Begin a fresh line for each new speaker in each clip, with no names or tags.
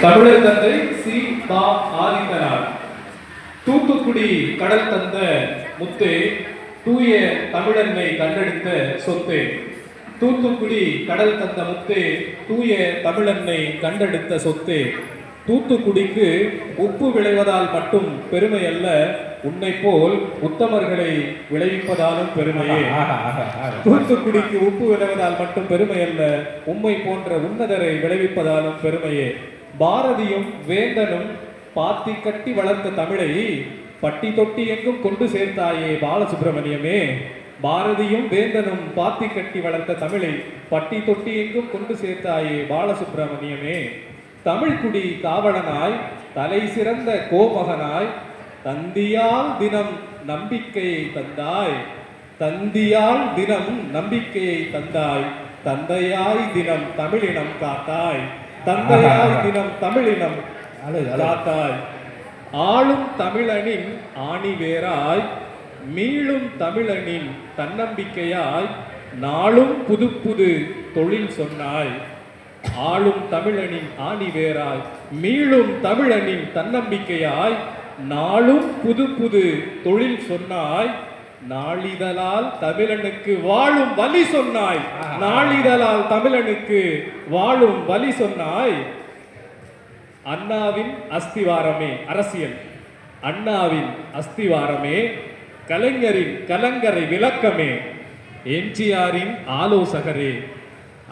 தமிழர் தந்தை சி. பா. ஆதித்தனார். தூத்துக்குடி கடல் தந்த முத்தே, தூய தமிழன்னை கண்டெடுத்த சொத்தே. தூத்துக்குடி கடல் தந்த முத்தே, தூய தமிழன்னை கண்டெடுத்த சொத்தே. தூத்துக்குடிக்கு உப்பு விளைவதால் மட்டும் பெருமை அல்ல, உன்னை போல் உத்தமர்களை விளைவிப்பதாலும் பெருமையே. தூத்துக்குடிக்கு உப்பு விளைவதால் மட்டும் பெருமை அல்ல, உம்மை போன்ற உன்னதரை விளைவிப்பதாலும் பெருமையே. பாரதியும் வேந்தனும் பாத்தி கட்டி வளர்த்த தமிழை பட்டி தொட்டி எங்கும் கொண்டு சேர்த்தாயே பாலசுப்பிரமணியமே. பாரதியும் வேந்தனும் பாத்தி கட்டி வளர்த்த தமிழை பட்டி தொட்டி எங்கும் கொண்டு சேர்த்தாயே பாலசுப்பிரமணியமே. தமிழ்குடி காவலனாய் தலை சிறந்த கோமகனாய் தந்தியால் தினம் நம்பிக்கையை தந்தாய். தந்தியால் தினம் நம்பிக்கையை தந்தாய். தந்தையாய் தினம் தமிழினம் காத்தாய். தந்தையாய் தினம் தமிழினம் காத்தாய். ஆளும் தமிழனின் ஆணிவேராய் மீளும் தமிழனின் தன்னம்பிக்கையாய் நாளும் புது புது தொழில் சொன்னாய். ஆளும் தமிழனின் ஆணிவேராய் மீளும் தமிழனின் தன்னம்பிக்கையாய் நாளும் புது புது தொழில் சொன்னாய். நாளிதழால் தமிழனுக்கு வாழும் வழி சொன்னாய். நாளிதழால் தமிழனுக்கு வாழும் வழி சொன்னாய். அண்ணாவின் அஸ்திவாரமே அரசியல், அண்ணாவின் அஸ்திவாரமே கலைஞரின் கலங்கரை விளக்கமே, எம்ஜிஆரின் ஆலோசகரே.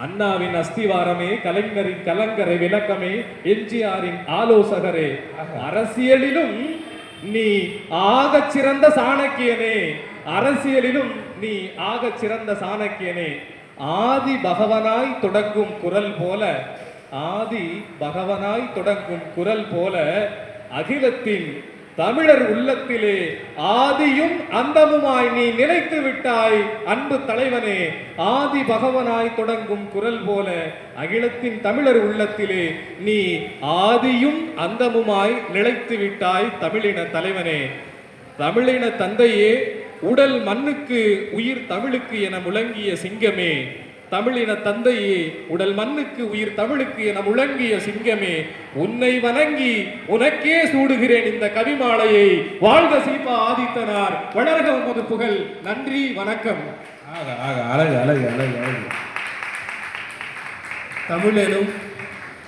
அண்ணாவின் அஸ்திவாரமே கலைஞரின் கலங்கரை விளக்கமே, எம்ஜிஆரின் ஆலோசகரே. அரசியலிலும் நீ ஆகச் சிறந்த சாணக்கியனே. அரசியலிலும் நீ ஆகச் சிறந்த சாணக்கியனே. ஆதி பகவனாய் தொடங்கும் குரல் போல, ஆதி பகவனாய் தொடங்கும் குரல் போல அகிலத்தின் தமிழர் உள்ளத்திலே ஆதியும் அந்தமுமாய் நீ நிலைத்து விட்டாய் அன்பு தலைவனே. ஆதி பகவனாய் தொடங்கும் குரல் போல அகிலத்தின் தமிழர் உள்ளத்திலே நீ ஆதியும் அந்தமுமாய் நிலைத்து விட்டாய் தமிழின தலைவனே. தமிழின தந்தையே, உடல் மண்ணுக்கு உயிர் தமிழுக்கு என முழங்கிய சிங்கமே. தமிழின தந்தையே, உடல் மண்ணுக்கு உயிர் தமிழுக்கு என முழங்கிய சிங்கமே. உன்னை வணங்கி உனக்கே சூடுகிறேன் இந்த கவிமாலையை. வாழ்க சீபா ஆதித்தனார், வளர்க உமது புகழ். நன்றி, வணக்கம்.
அழகு அழகு அழகு அழகு.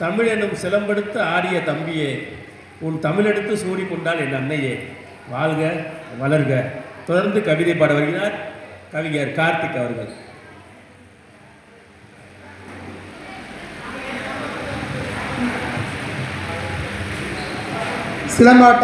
தமிழெனும் சிலம்பெடுத்து ஆடிய தம்பியே, உன் தமிழெடுத்து சூடி கொண்டால் என் அன்னையே. வாழ்க வளர்க. தொடர்ந்து கவிதை பாட வருகிறார் கவிஞர் கார்த்திக் அவர்கள்.
சிலம்பாட்டம்